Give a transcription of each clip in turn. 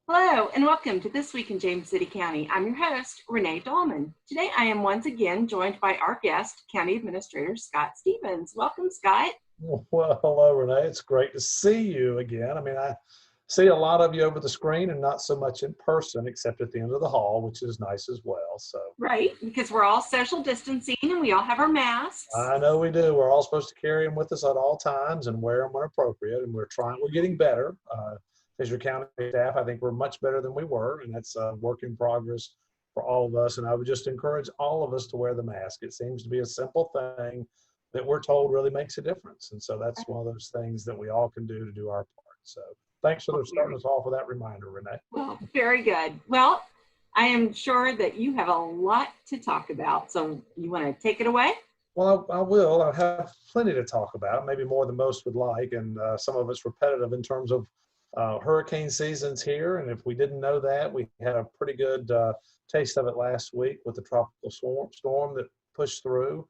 Hello and welcome to This Week in James City County. I'm your host, Renee Dahlman. Today I am once again joined by our guest, County Administrator Scott Stevens. Welcome, Scott. Well, hello, Renee. It's great to see you again. I see a lot of you over the screen and not so much in person, except at the end of the hall, which is nice as well. So, Right, because we're all social distancing and we all have our masks. I know we do. We're all supposed to carry them with us at all times and wear them when appropriate. And we're getting better. As your county staff, I think we're much better than we were. And that's a work in progress for all of us. And I would just encourage all of us to wear the mask. It seems to be a simple thing that we're told really makes a difference. And so that's one of those things that we all can do to do our part. So thanks for starting us off with that reminder, Renee. Well, very good. Well, I am sure that you have a lot to talk about. So you want to take it away? Well, I will. I have plenty to talk about, maybe more than most would like. And some of it's repetitive in terms of hurricane seasons here. And if we didn't know that, we had a pretty good taste of it last week with the tropical storm that pushed through.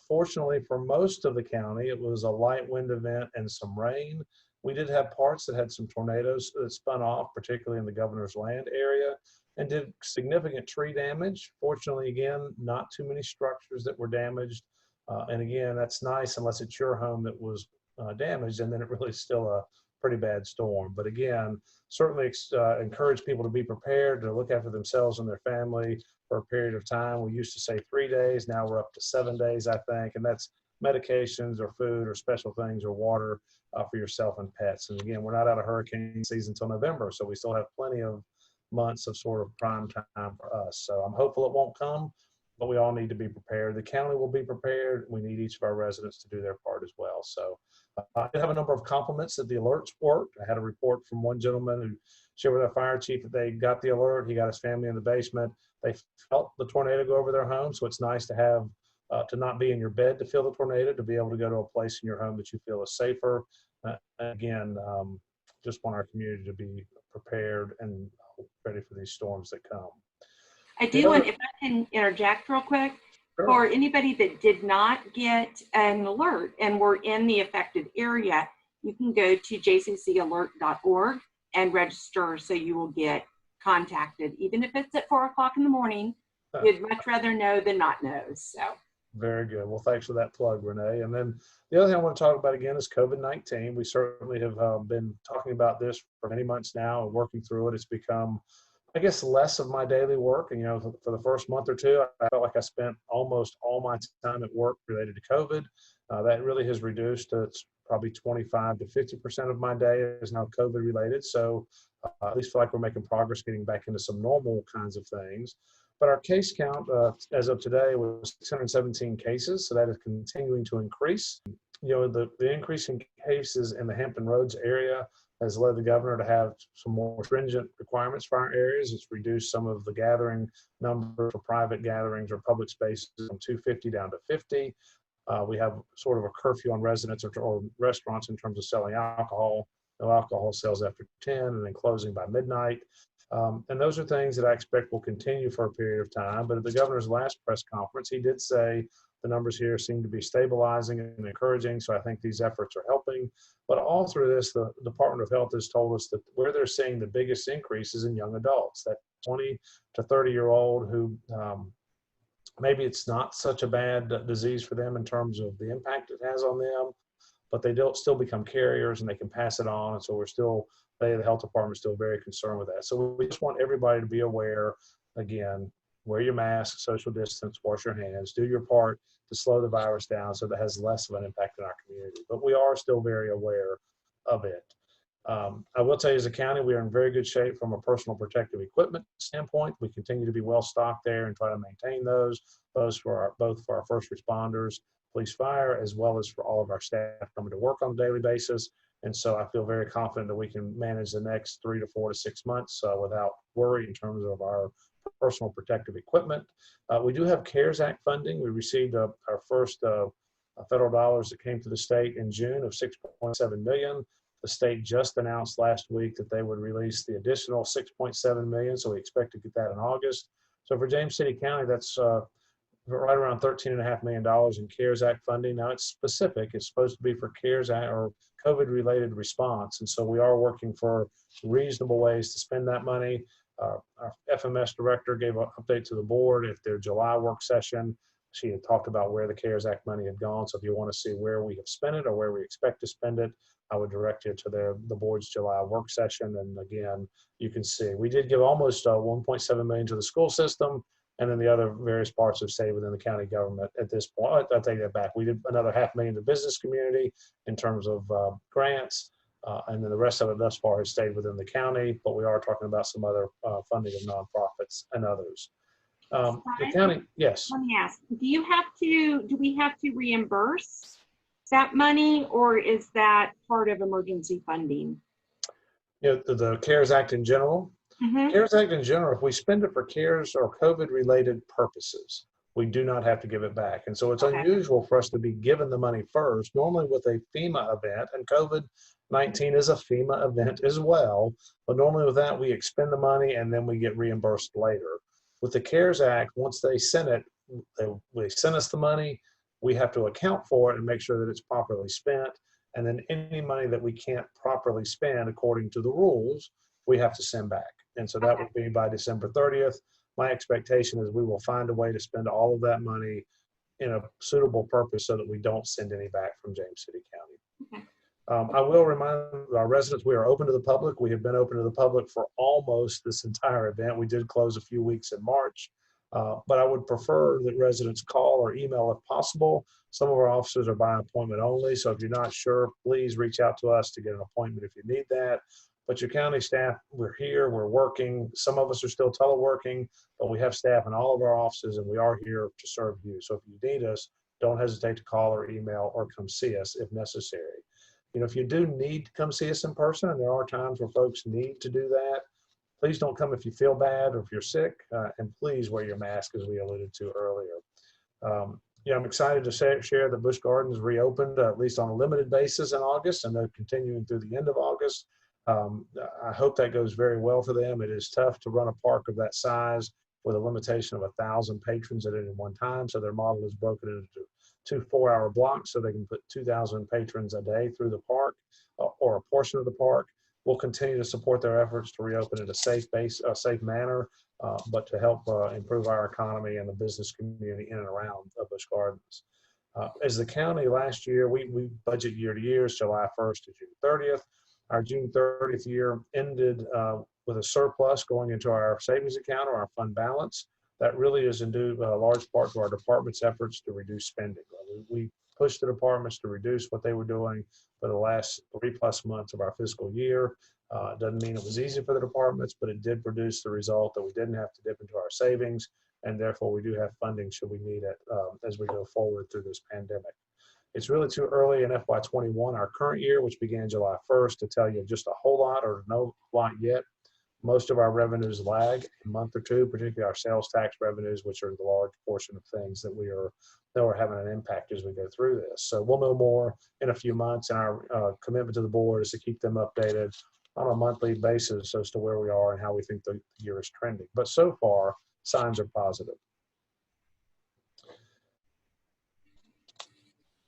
Fortunately for most of the county, it was a light wind event and some rain. We did have parts that had some tornadoes that spun off, particularly in the Governor's Land area, and did significant tree damage. Fortunately, again, not too many structures that were damaged. And again, that's nice unless it's your home that was damaged, and then it really is still a pretty bad storm. But again, certainly encourage people to be prepared to look after themselves and their family for a period of time. We used to say 3 days, now we're up to 7 days, I think, and that's medications or food or special things or water for yourself and pets. And again, we're not out of hurricane season until November, so we still have plenty of months of sort of prime time for us. So I'm hopeful it won't come, but we all need to be prepared. The county will be prepared. We need each of our residents to do their part as well. So I did have a number of compliments that the alerts worked. I had a report from one gentleman who shared with our fire chief that they got the alert. He got his family in the basement. They felt the tornado go over their home. So it's nice to have, to not be in your bed to feel the tornado, to be able to go to a place in your home that you feel is safer. Again, just want our community to be prepared and ready for these storms that come. I do want, if I can interject real quick, Sure. For anybody that did not get an alert and were in the affected area, you can go to jccalert.org and register so you will get contacted, even if it's at 4 o'clock in the morning. You'd much rather know than not know. So. Very good. Well, thanks for that plug, Renee. And then the other thing I want to talk about again is COVID-19. We certainly have been talking about this for many months now and working through it. It's become, I guess, less of my daily work. And, for the first month or two, I felt like I spent almost all my time at work related to COVID. That really has reduced to probably 25 to 50% of my day is now COVID related. So at least feel like we're making progress getting back into some normal kinds of things. But our case count as of today was 617 cases. So that is continuing to increase. The increase in cases in the Hampton Roads area has led the governor to have some more stringent requirements for our areas. It's reduced some of the gathering number for private gatherings or public spaces from 250 down to 50. We have sort of a curfew on residents or restaurants in terms of selling alcohol. No alcohol sales after 10 and then closing by midnight. And those are things that I expect will continue for a period of time. But at the governor's last press conference, he did say the numbers here seem to be stabilizing and encouraging. So I think these efforts are helping. But all through this, the Department of Health has told us that where they're seeing the biggest increases in young adults, that 20 to 30-year-old who maybe it's not such a bad disease for them in terms of the impact it has on them, but they don't still become carriers and they can pass it on. And so the health department is still very concerned with that. So we just want everybody to be aware, again, wear your mask, social distance, wash your hands, do your part to slow the virus down so that has less of an impact in our community. But we are still very aware of it. I will tell you, as a county, we are in very good shape from a personal protective equipment standpoint. We continue to be well stocked there and try to maintain those, both for our first responders, police, fire, as well as for all of our staff coming to work on a daily basis. And so I feel very confident that we can manage the next 3 to 4 to 6 months without worry in terms of our personal protective equipment. We do have CARES Act funding. We received our first federal dollars that came to the state in June of $6.7 million. The state just announced last week that they would release the additional $6.7 million. So we expect to get that in August. So for James City County, that's right around $13.5 million in CARES Act funding. Now it's specific. It's supposed to be for CARES Act or COVID-related response. And so we are working for reasonable ways to spend that money. Our FMS director gave an update to the board at their July work session. She had talked about where the CARES Act money had gone. So if you want to see where we have spent it or where we expect to spend it, I would direct you to the board's July work session. And again, you can see we did give almost 1.7 million to the school system. And then the other various parts have stayed within the county government at this point. I'll take that back. We did another $500,000 to business community in terms of grants. And then the rest of it thus far has stayed within the county, but we are talking about some other funding of nonprofits and others. The county, yes. Let me ask, do we have to reimburse that money, or is that part of emergency funding? You know, the CARES Act in general. Mm-hmm. CARES Act in general, if we spend it for CARES or COVID-related purposes, we do not have to give it back. And so it's unusual for us to be given the money first. Normally with a FEMA event, and COVID-19 is a FEMA event as well, but normally with that, we expend the money and then we get reimbursed later. With the CARES Act, once they send it, they send us the money, we have to account for it and make sure that it's properly spent. And then any money that we can't properly spend according to the rules, we have to send back. And so that would be by December 30th. My expectation is we will find a way to spend all of that money in a suitable purpose so that we don't send any back from James City County. I will remind our residents we are open to the public. We have been open to the public for almost this entire event. We did close a few weeks in March, but I would prefer that residents call or email if possible. Some of our offices are by appointment only, so if you're not sure, please reach out to us to get an appointment if you need that. But your county staff, we're here, we're working. Some of us are still teleworking, but we have staff in all of our offices and we are here to serve you. So if you need us, don't hesitate to call or email or come see us if necessary. You know, if you do need to come see us in person, and there are times where folks need to do that, please don't come if you feel bad or if you're sick, and please wear your mask as we alluded to earlier. Yeah, I'm excited to share that Busch Gardens reopened at least on a limited basis in August, and they're continuing through the end of August. I hope that goes very well for them. It is tough to run a park of that size with a limitation of 1,000 patrons at any one time. So their model is broken into 2 4-hour blocks so they can put 2,000 patrons a day through the park or a portion of the park. We'll continue to support their efforts to reopen in a safe manner, but to help improve our economy and the business community in and around Busch Gardens. As the county last year, we budget year to year, July 1st to June 30th. Our June 30th year ended with a surplus going into our savings account or our fund balance. That really is due a large part to our department's efforts to reduce spending. We pushed the departments to reduce what they were doing for the last 3+ months of our fiscal year. Doesn't mean it was easy for the departments, but it did produce the result that we didn't have to dip into our savings, and therefore we do have funding should we need it as we go forward through this pandemic. It's really too early in FY21, our current year, which began July 1st, to tell you just a whole lot or no lot yet. Most of our revenues lag a month or two, particularly our sales tax revenues, which are the large portion of things that we're having an impact as we go through this. So we'll know more in a few months, and our commitment to the board is to keep them updated on a monthly basis as to where we are and how we think the year is trending. But so far, signs are positive.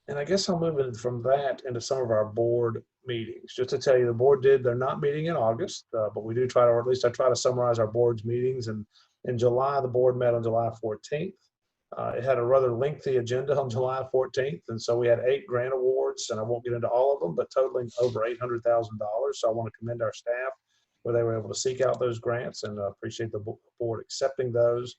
And I guess I'll move in from that into some of our board meetings. Just to tell you, the board they're not meeting in August, but we do try to, or at least I try to summarize our board's meetings. And in July, the board met on July 14th. It had a rather lengthy agenda on July 14th. And so we had 8 grant awards, and I won't get into all of them, but totaling over $800,000. So I want to commend our staff where they were able to seek out those grants, and appreciate the board accepting those.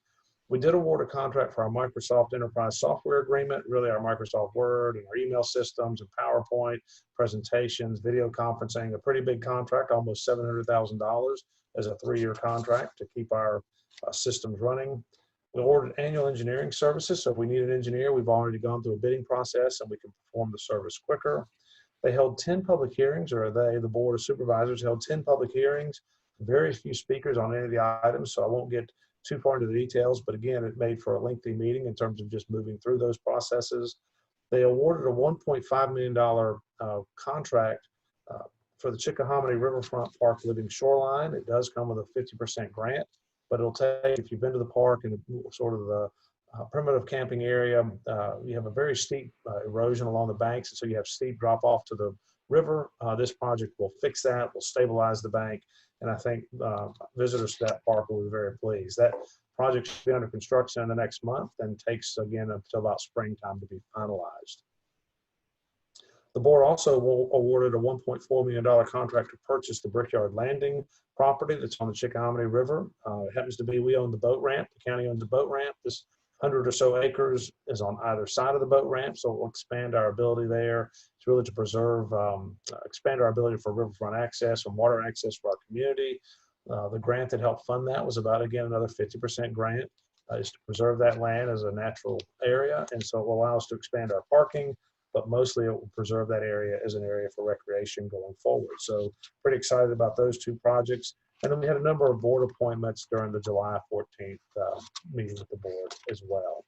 We did award a contract for our Microsoft Enterprise Software Agreement, really our Microsoft Word and our email systems and PowerPoint, presentations, video conferencing, a pretty big contract, almost $700,000 as a 3-year contract to keep our systems running. We ordered annual engineering services, so if we need an engineer, we've already gone through a bidding process and we can perform the service quicker. They held 10 public hearings, or the Board of Supervisors held 10 public hearings, very few speakers on any of the items, so I won't get too far into the details, but again, it made for a lengthy meeting in terms of just moving through those processes. They awarded a $1.5 million contract for the Chickahominy Riverfront Park Living Shoreline. It does come with a 50% grant, but it'll take, if you've been to the park and sort of primitive camping area. You have a very steep erosion along the banks, and so you have steep drop off to the river. This project will fix that, will stabilize the bank, and I think visitors to that park will be very pleased. That project should be under construction in the next month and takes, again, until about springtime to be finalized. The board also awarded a $1.4 million contract to purchase the Brickyard Landing property that's on the Chickahominy River. It happens to be, we own the boat ramp. The county owns the boat ramp. This 100 or so acres is on either side of the boat ramp, so it will expand our ability there. It's really to preserve, expand our ability for riverfront access and water access for our community. The grant that helped fund that was about, again, another 50% grant. Is to preserve that land as a natural area, and so it will allow us to expand our parking, but mostly it will preserve that area as an area for recreation going forward. So pretty excited about those two projects. And then we had a number of board appointments during the July 14th meeting with the board as well.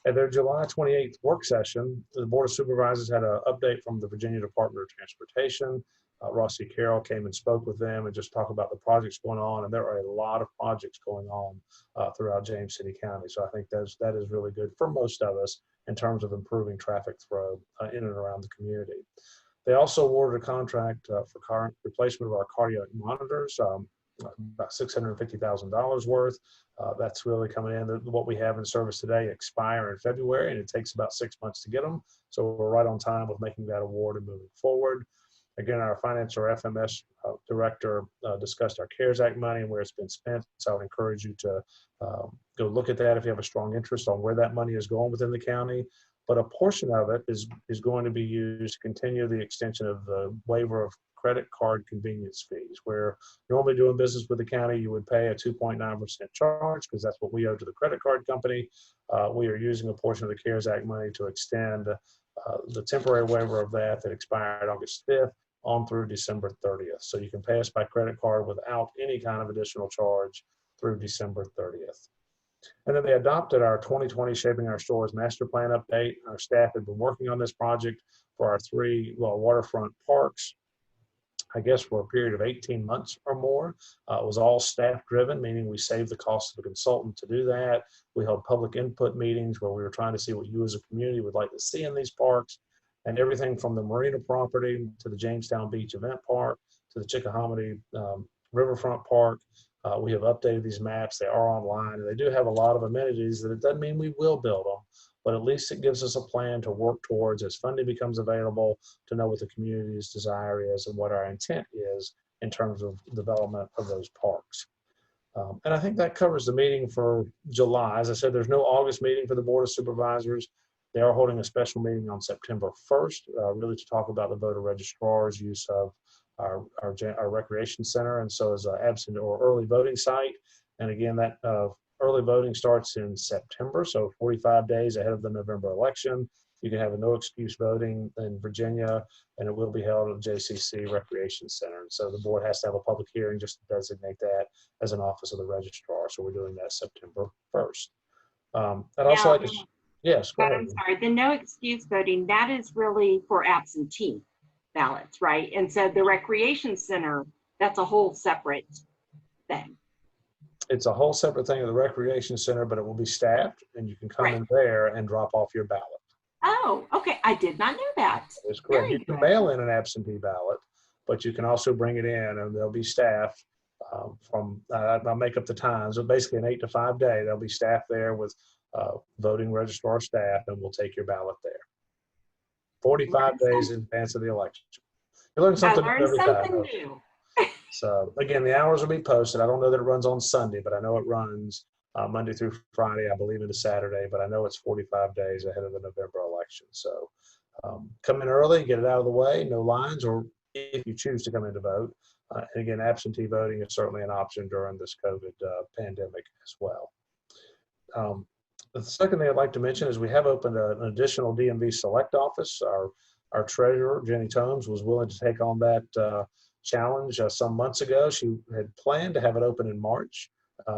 At their July 28th work session, the Board of Supervisors had an update from the Virginia Department of Transportation. Ross C. Carroll came and spoke with them and just talked about the projects going on. And there are a lot of projects going on throughout James City County. So I think that is really good for most of us in terms of improving traffic flow in and around the community. They also awarded a contract for current replacement of our cardiac monitors, about $650,000 worth. That's really coming in. What we have in service today expire in February, and it takes about 6 months to get them. So we're right on time with making that award and moving forward. Again, our finance or FMS director discussed our CARES Act money and where it's been spent. So I would encourage you to go look at that if you have a strong interest on where that money is going within the county. But a portion of it is going to be used to continue the extension of the waiver of credit card convenience fees, where normally doing business with the county, you would pay a 2.9% charge because that's what we owe to the credit card company. We are using a portion of the CARES Act money to extend the temporary waiver of that expired August 5th on through December 30th. So you can pay us by credit card without any kind of additional charge through December 30th. And then they adopted our 2020 Shaping Our Stores Master Plan update. Our staff had been working on this project for our three waterfront parks, I guess, for a period of 18 months or more. It was all staff driven, meaning we saved the cost of a consultant to do that. We held public input meetings where we were trying to see what you as a community would like to see in these parks. And everything from the marina property to the Jamestown Beach Event Park to the Chickahominy Riverfront Park. We have updated these maps. They are online, and they do have a lot of amenities that it doesn't mean we will build them, but at least it gives us a plan to work towards as funding becomes available to know what the community's desire is and what our intent is in terms of development of those parks. And I think that covers the meeting for July. As I said, there's no August meeting for the Board of Supervisors. They are holding a special meeting on September 1st, really to talk about the voter registrar's use of our recreation center, and so as an absent or early voting site. And again, that early voting starts in September, so 45 days ahead of the November election. You can have a no excuse voting in Virginia, and it will be held at the JCC Recreation Center. And so the board has to have a public hearing just to designate that as an office of the registrar. So we're doing that September 1st. I'd also like to, yes, go ahead. I'm sorry, the no excuse voting, that is really for absentee ballots, right? And so the recreation center, that's a whole separate thing. It's a whole separate thing at the recreation center, but it will be staffed, and you can come in there and drop off your ballot. Oh, okay. I did not know that. That's correct. You can mail in an absentee ballot, but you can also bring it in, and they'll be staffed from, I'll make up the times, so basically an 8 to 5 day, they'll be staffed there with voting registrar staff, and we'll take your ballot there. 45 days in advance of the election. You learn something every time. New. So again, the hours will be posted. I don't know that it runs on Sunday, but I know it runs Monday through Friday, I believe into Saturday, but I know it's 45 days ahead of the November election. So come in early, get it out of the way, no lines, or if you choose to come in to vote. And again, absentee voting is certainly an option during this COVID pandemic as well. The second thing I'd like to mention is we have opened an additional DMV Select office. Our treasurer, Jenny Tomes, was willing to take on that challenge some months ago. She had planned to have it open in March,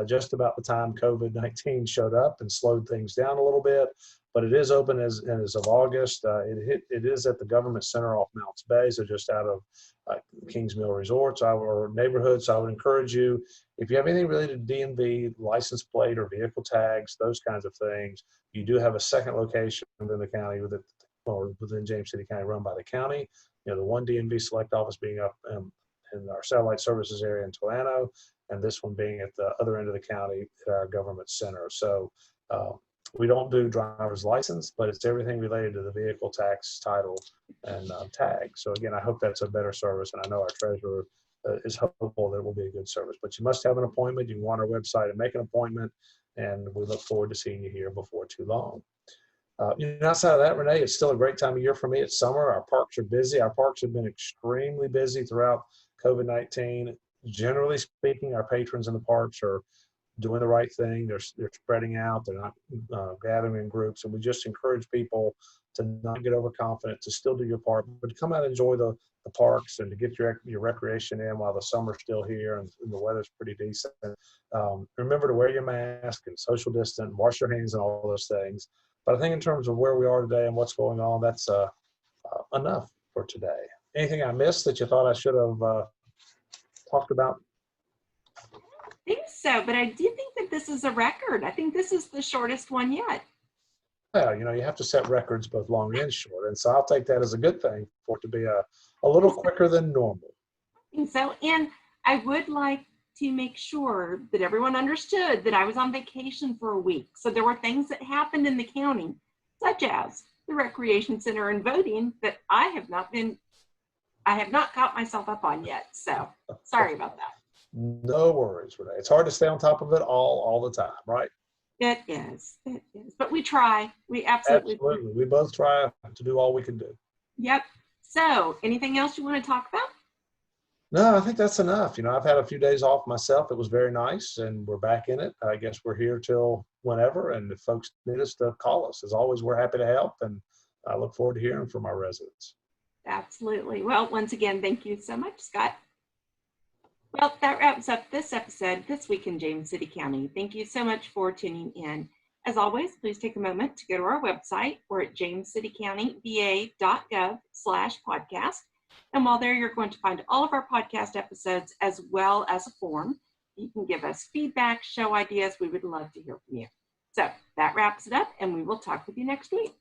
just about the time COVID-19 showed up and slowed things down a little bit. but it is open as of August. It is at the Government Center off Mounts Bay, so just out of Kings Mill Resorts, our neighborhood. So I would encourage you, if you have anything related to DMV, license plate or vehicle tags, those kinds of things, you do have a second location within the county, within James City County, run by the county. The one DMV select office being up in our satellite services area in Toano, and this one being at the other end of the county at our government center. So we don't do driver's license, but it's everything related to the vehicle tax, title, and tag. So again, I hope that's a better service, and I know our treasurer is hopeful that it will be a good service. But you must have an appointment. You can go on our website and make an appointment, and we look forward to seeing you here before too long. Outside of that, Renee, it's still a great time of year for me. It's summer. Our parks are busy. Our parks have been extremely busy throughout COVID-19. Generally speaking, our patrons in the parks are doing the right thing. They're spreading out. They're not gathering in groups. And we just encourage people to not get overconfident, to still do your part, but to come out and enjoy the parks and to get your recreation in while the summer's still here and the weather's pretty decent. Remember to wear your mask and social distance, wash your hands and all those things. But I think in terms of where we are today and what's going on, that's enough for today. Anything I missed that you thought I should have talked about? I think so, but I do think that this is a record. I think this is the shortest one yet. Well, you have to set records both long and short, and so I'll take that as a good thing for it to be a little quicker than normal. I think so, and I would like to make sure that everyone understood that I was on vacation for a week. So there were things that happened in the county, such as the recreation center and voting, that I have not caught myself up on yet. So sorry about that. No worries, Renee. It's hard to stay on top of it all the time, right? It is, but we try. We absolutely. We both try to do all we can do. Yep. So anything else you want to talk about? No, I think that's enough. I've had a few days off myself. It was very nice, and we're back in it. I guess we're here till whenever, and if folks need us to call us, as always, we're happy to help, and I look forward to hearing from our residents. Absolutely. Well, once again, thank you so much, Scott. Well, that wraps up this episode, This Week in James City County. Thank you so much for tuning in. As always, please take a moment to go to our website. We're at jamescitycountyva.gov/podcast. And while there, you're going to find all of our podcast episodes as well as a form. You can give us feedback, show ideas. We would love to hear from you. So that wraps it up, and we will talk with you next week.